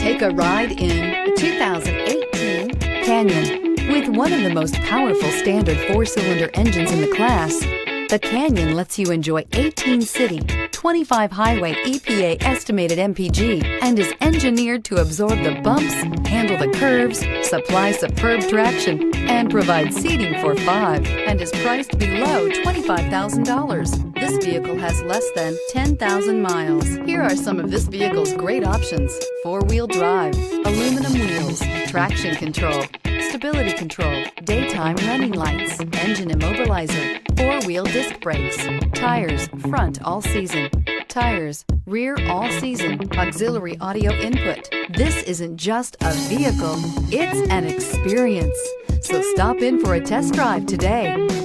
Take a ride in the 2018 Canyon. With one of the most powerful standard 4-cylinder engines in the class, the Canyon lets you enjoy 18 city, 25 highway EPA estimated MPG, and is engineered to absorb the bumps, handle the curves, supply superb traction, and provide seating for 5, and is priced below $25,000. This vehicle has less than 10,000 miles. Here are some of this vehicle's great options: 4-wheel drive, aluminum wheels, traction control, stability control, daytime running lights, engine immobilizer, 4-wheel disc brakes, tires front all season, tires rear all season, auxiliary audio input. This isn't just a vehicle, it's an experience. So stop in for a test drive today.